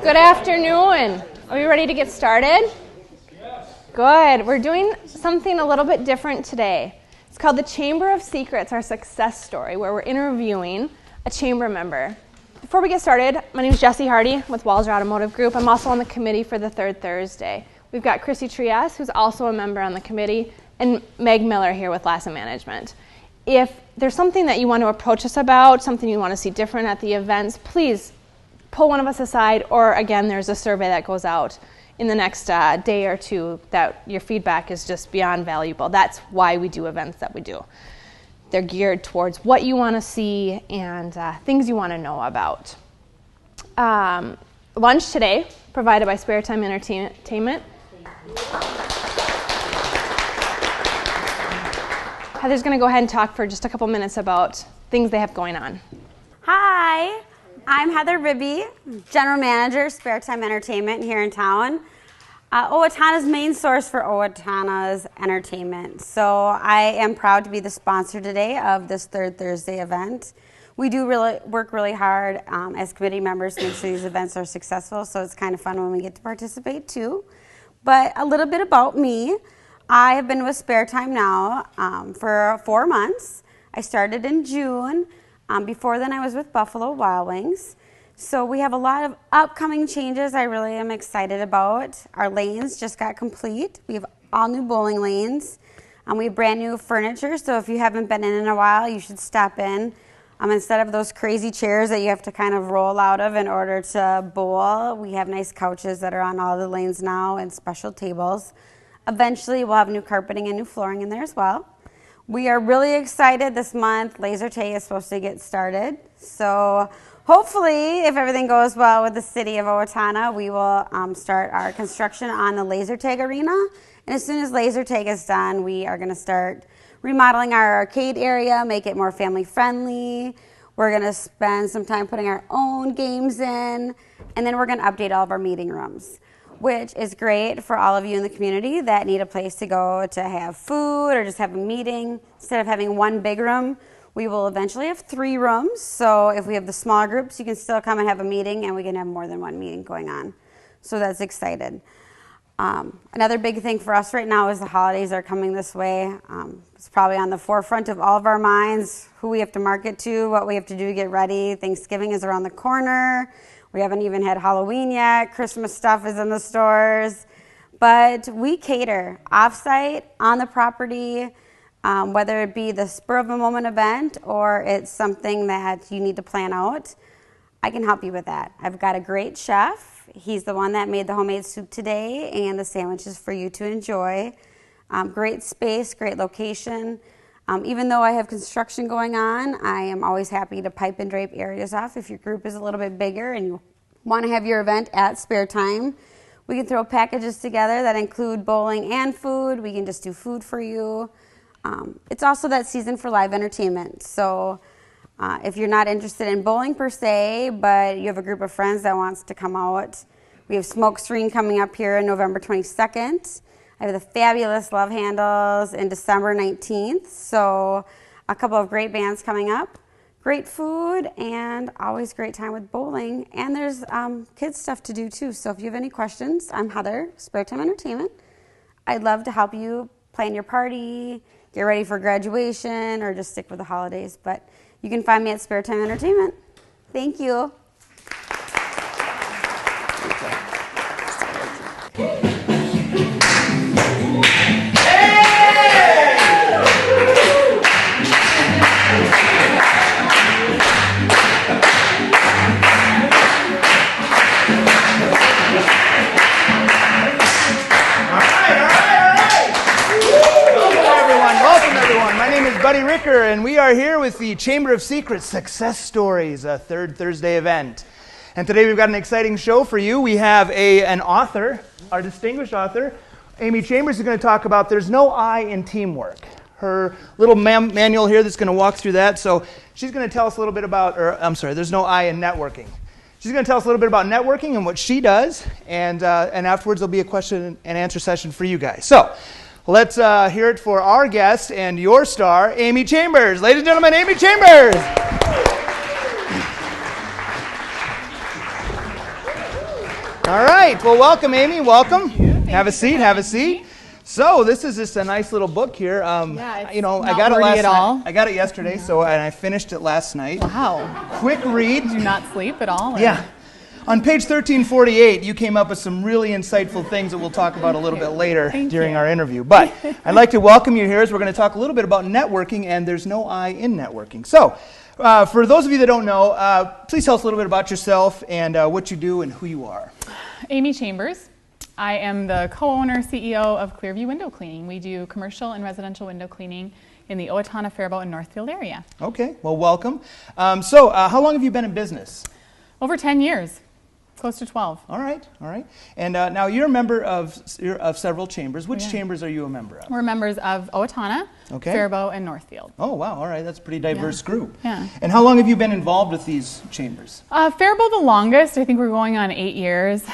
Good afternoon. Are we ready to get started? Yes. Good. We're doing something a little bit different today. It's called the Chamber of Secrets, our success story, where we're interviewing a chamber member. Before we get started, my name is Jessie Hardy with Walzer Automotive Group. I'm also on the committee for the third Thursday. We've got Chrissy Trias, who's also a member on the committee, and Meg Miller here with Lassa Management. If there's something that you want to approach us about, something you want to see different at the events, please pull one of us aside, or again, there's a survey that goes out in the next day or two that your feedback is just beyond valuable. That's why we do events that we do. They're geared towards what you want to see and things you want to know about. Lunch today, provided by Spare Time Entertainment. Heather's going to go ahead and talk for just a couple minutes about things they have going on. Hi. I'm Heather Ribby, General Manager, Spare Time Entertainment here in town. Owatonna's main source for Owatonna's entertainment. So I am proud to be the sponsor today of this third Thursday event. We do work really hard as committee members to make sure these events are successful, so it's kind of fun when we get to participate too. But a little bit about me. I have been with Spare Time now for 4 months. I started in June. Before then, I was with Buffalo Wild Wings. So we have a lot of upcoming changes I really am excited about. Our lanes just got complete. We have all new bowling lanes. We have brand new furniture, so if you haven't been in a while, you should stop in. Instead of those crazy chairs that you have to kind of roll out of in order to bowl, we have nice couches that are on all the lanes now and special tables. Eventually, we'll have new carpeting and new flooring in there as well. We are really excited this month. Laser tag is supposed to get started. So hopefully, if everything goes well with the city of Owatonna, we will start our construction on the laser tag arena. And as soon as laser tag is done, we are going to start remodeling our arcade area, make it more family friendly. We're going to spend some time putting our own games in. And then we're going to update all of our meeting rooms, which is great for all of you in the community that need a place to go to have food or just have a meeting. Instead of having one big room, we will eventually have 3 rooms. So if we have the smaller groups, you can still come and have a meeting, and we can have more than one meeting going on. So that's excited. Another big thing for us right now is the holidays are coming this way. It's probably on the forefront of all of our minds, who we have to market to, what we have to do to get ready. Thanksgiving is around the corner. We haven't even had Halloween yet. Christmas stuff is in the stores. But we cater off-site, on the property, whether it be the spur-of-a-moment event or it's something that you need to plan out. I can help you with that. I've got a great chef. He's the one that made the homemade soup today and the sandwiches for you to enjoy. Great space, great location. Even though I have construction going on, I am always happy to pipe and drape areas off. If your group is a little bit bigger and you want to have your event at Spare Time, we can throw packages together that include bowling and food. We can just do food for you. It's also that season for live entertainment. So if you're not interested in bowling per se, but you have a group of friends that wants to come out, we have Smoke Screen coming up here on November 22nd. I have the fabulous Love Handles in December 19th. So a couple of great bands coming up, great food, and always great time with bowling. And there's kids stuff to do too. So if you have any questions, I'm Heather, Spare Time Entertainment. I'd love to help you plan your party, get ready for graduation, or just stick with the holidays. But you can find me at Spare Time Entertainment. Thank you. Buddy Ricker, and we are here with the Chamber of Secrets Success Stories, a third Thursday event. And today we've got an exciting show for you. We have an author, our distinguished author, Amy Chambers, is going to talk about There's No I in Teamwork. Her little manual here that's going to walk through that. So she's going to tell us a little bit about, There's No I in Networking. She's going to tell us a little bit about networking and what she does, and afterwards there'll be a question and answer session for you guys. So let's hear it for our guest and your star, Amy Chambers. Ladies and gentlemen, Amy Chambers. All right. Well, welcome, Amy. Welcome. Have a seat. Have a seat. So this is just a nice little book here. You know, I got it last night. I got it yesterday, and I finished it last night. Wow. Quick read. Did you not sleep at all? Or? Yeah. On page 1348, you came up with some really insightful things that we'll talk about a little bit later during our interview. But I'd like to welcome you here as we're going to talk a little bit about networking, and there's no I in networking. So for those of you that don't know, please tell us a little bit about yourself and what you do and who you are. Amy Chambers. I am the co-owner, CEO of Clearview Window Cleaning. We do commercial and residential window cleaning in the Owatonna, Faribault, and Northfield area. Okay, well, welcome. So how long have you been in business? Over 10 years. Close to 12. All right, all right. And now you're a member of several chambers. Which chambers are you a member of? We're members of Owatonna, Faribault, and Northfield. Oh, wow, all right. That's a pretty diverse group. Yeah. And how long have you been involved with these chambers? Faribault the longest. I think we're going on 8 years.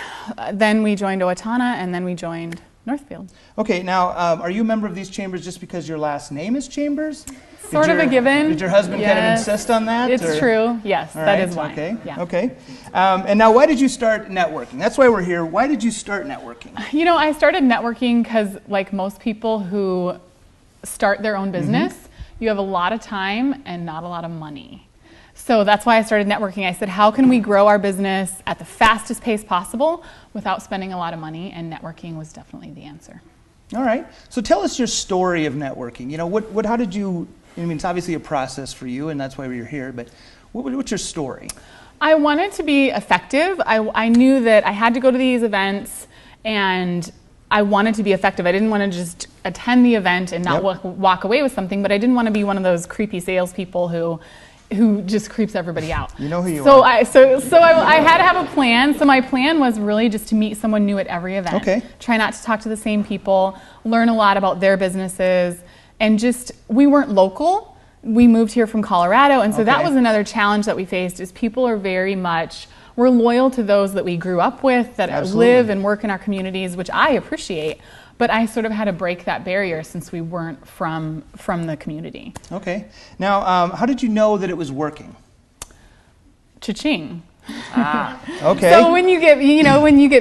Then we joined Owatonna, and then we joined Northfield. Okay, now are you a member of these chambers just because your last name is Chambers? Sort of a given. Did your husband kind of insist on that? It's true, yes, that is why. Okay, yeah. Okay. And now why did you start networking? That's why we're here. Why did you start networking? You know, I started networking because like most people who start their own business, you have a lot of time and not a lot of money. So that's why I started networking. I said, how can we grow our business at the fastest pace possible without spending a lot of money? And networking was definitely the answer. All right. So tell us your story of networking. You know, how did you, I mean, it's obviously a process for you, and that's why we're here, but what's your story? I wanted to be effective. I knew that I had to go to these events, and I wanted to be effective. I didn't want to just attend the event and not walk away with something, but I didn't want to be one of those creepy salespeople who just creeps everybody out. You know who you are. I had to have a plan. So my plan was really just to meet someone new at every event. Okay. Try not to talk to the same people, learn a lot about their businesses, and we weren't local. We moved here from Colorado, and so that was another challenge that we faced is people are we're loyal to those that we grew up with, that live and work in our communities, which I appreciate. But I sort of had to break that barrier since we weren't from the community. Okay. Now, how did you know that it was working? Cha-ching. Okay. So when you get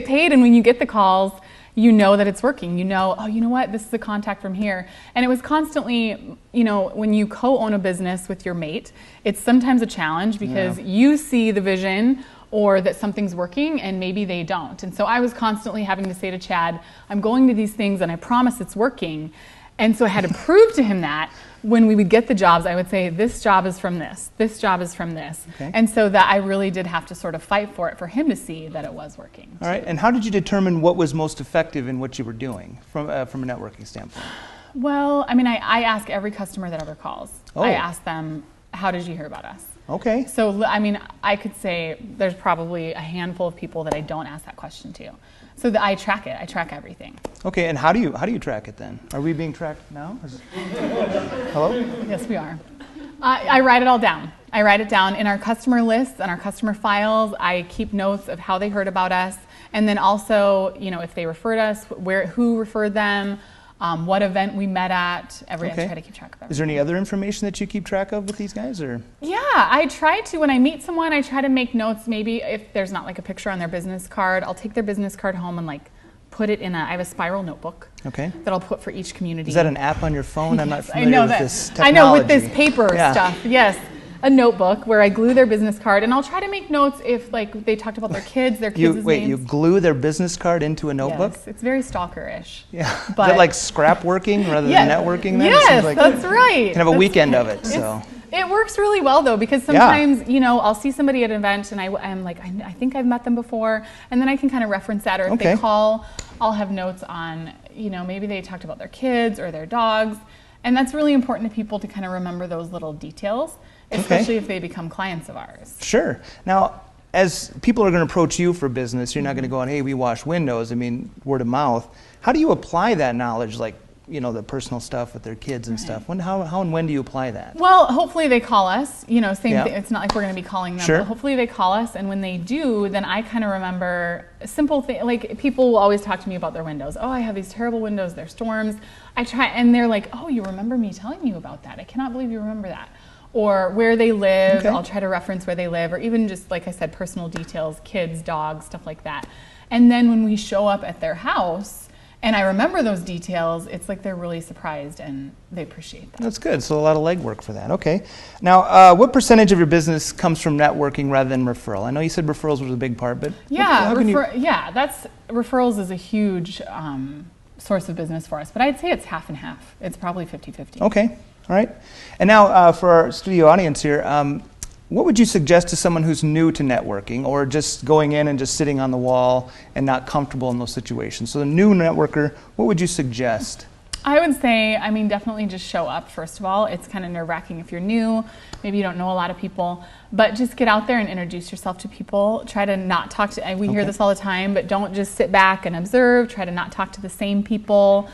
paid and when you get the calls, you know that it's working. You know, oh, you know what? This is a contact from here. And it was constantly, when you co-own a business with your mate, it's sometimes a challenge because you see the vision or that something's working and maybe they don't. And so I was constantly having to say to Chad, I'm going to these things and I promise it's working. And so I had to prove to him that when we would get the jobs, I would say, this job is from this job is from this. Okay. And so that I really did have to sort of fight for it for him to see that it was working. All right, and how did you determine what was most effective in what you were doing from a networking standpoint? Well, I mean, I ask every customer that ever calls. I ask them, how did you hear about us? Okay. So, I mean, I could say there's probably a handful of people that I don't ask that question to. So that I track it. I track everything. Okay, and how do you track it then? Are we being tracked now? Hello? Yes, we are. I write it all down. I write it down in our customer lists and our customer files. I keep notes of how they heard about us, and then also, if they referred us, who referred them, what event we met at. I try to keep track of everything. Is there any other information that you keep track of with these guys, or? Yeah, I try to. When I meet someone, I try to make notes. Maybe if there's not like a picture on their business card, I'll take their business card home and put it in I have a spiral notebook. Okay. That I'll put for each community. Is that an app on your phone? I'm not familiar with this technology. I know, with this paper stuff. Yes. A notebook where I glue their business card, and I'll try to make notes if they talked about their kids' names. You glue their business card into a notebook? Yes, it's very stalker-ish. Yeah. But is it like scrap working rather than networking then? Yes, that's right. Kind of a weekend of it. So. It works really well though, because sometimes, I'll see somebody at an event and I'm like, I think I've met them before, and then I can kind of reference that, or if they call, I'll have notes on, maybe they talked about their kids or their dogs, and that's really important to people to kind of remember those little details. Especially if they become clients of ours. Sure. Now, as people are going to approach you for business, you're not going to go on, hey, we wash windows. I mean, word of mouth. How do you apply that knowledge, the personal stuff with their kids and stuff? How and when do you apply that? Well, hopefully they call us. Same thing. It's not like we're going to be calling them. Sure. But hopefully they call us, and when they do, then I kind of remember simple things. Like, people will always talk to me about their windows. Oh, I have these terrible windows. They're storms. I try, and they're like, oh, you remember me telling you about that? I cannot believe you remember that. or where they live. Okay. I'll try to reference where they live, or even just, like I said, personal details, kids, dogs, stuff like that. And then when we show up at their house, and I remember those details, it's like they're really surprised and they appreciate that. That's good. So a lot of legwork for that. Okay. Now, what percentage of your business comes from networking rather than referral? I know you said referrals was a big part, but referrals is a huge source of business for us. But I'd say it's half and half. It's probably 50-50. Okay. All right. And now for our studio audience here, what would you suggest to someone who's new to networking or just going in and just sitting on the wall and not comfortable in those situations? So the new networker, what would you suggest? I would say, definitely just show up, first of all. It's kind of nerve-wracking if you're new. Maybe you don't know a lot of people. But just get out there and introduce yourself to people. Try to not talk to, we hear this all the time, but don't just sit back and observe. Try to not talk to the same people.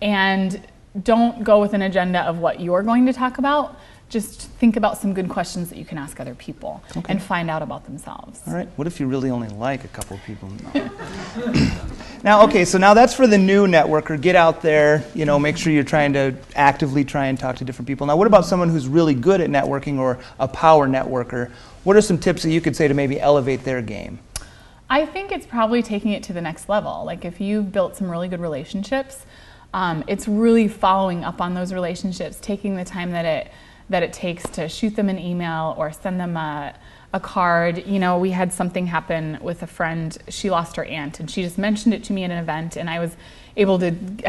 And don't go with an agenda of what you're going to talk about. Just think about some good questions that you can ask other people and find out about themselves. All right. What if you really only like a couple of people? No. Now, okay, so now that's for the new networker. Get out there, make sure you're trying to actively try and talk to different people. Now, what about someone who's really good at networking or a power networker? What are some tips that you could say to maybe elevate their game? I think it's probably taking it to the next level. Like if you've built some really good relationships, it's really following up on those relationships, taking the time that it takes to shoot them an email or send them a card. We had something happen with a friend. She lost her aunt, and she just mentioned it to me at an event, and I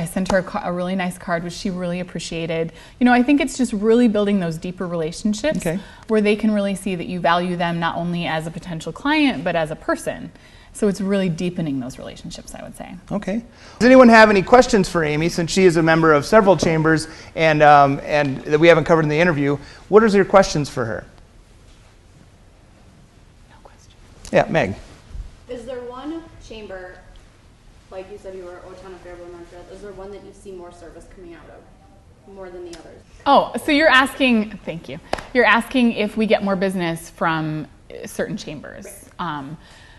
sent her a really nice card, which she really appreciated. I think it's just really building those deeper relationships where they can really see that you value them not only as a potential client, but as a person. So it's really deepening those relationships, I would say. Okay. Does anyone have any questions for Amy, since she is a member of several chambers and that we haven't covered in the interview? What are your questions for her? No question. Yeah, Meg. Is there one chamber, like you said you were Owatonna, Faribault, Northfield, is there one that you see more service coming out of, more than the others? Oh, so you're asking, thank you. You're asking if we get more business from certain chambers. Right.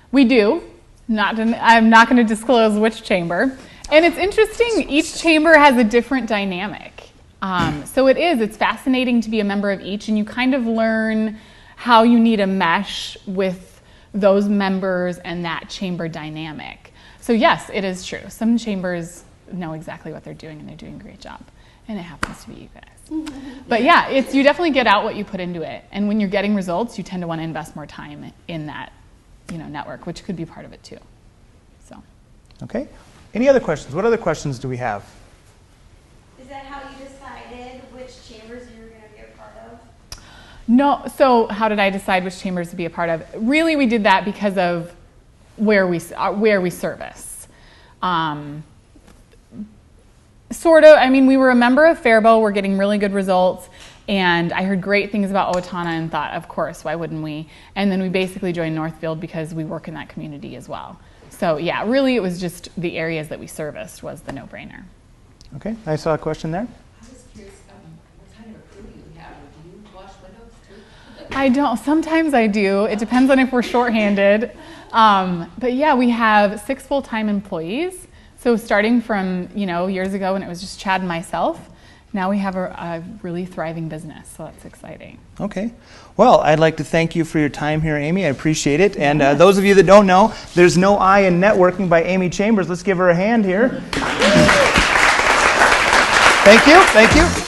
We do. I'm not going to disclose which chamber. And it's interesting, each chamber has a different dynamic. So it's fascinating to be a member of each, and you kind of learn how you need to mesh with those members and that chamber dynamic. So yes, it is true. Some chambers know exactly what they're doing, and they're doing a great job. And it happens to be you guys. But yeah, you definitely get out what you put into it. And when you're getting results, you tend to want to invest more time in that network, which could be part of it too. So. Okay. Any other questions? What other questions do we have? Is that how you decided which chambers you were going to be a part of? No. So how did I decide which chambers to be a part of? Really, we did that because of where we service. Sort of. We were a member of Faribault. We're getting really good results. And I heard great things about Owatonna and thought, of course, why wouldn't we? And then we basically joined Northfield because we work in that community as well. So yeah, really it was just the areas that we serviced was the no-brainer. Okay, I saw a question there. I was curious, what kind of crew do you have? Do you wash windows too? I don't. Sometimes I do. It depends on if we're shorthanded. But yeah, we have 6 full-time employees. So starting from, years ago when it was just Chad and myself, now we have a really thriving business, so that's exciting. Okay. Well, I'd like to thank you for your time here, Amy. I appreciate it. And those of you that don't know, there's no I in networking by Amy Chambers. Let's give her a hand here. Thank you. Thank you.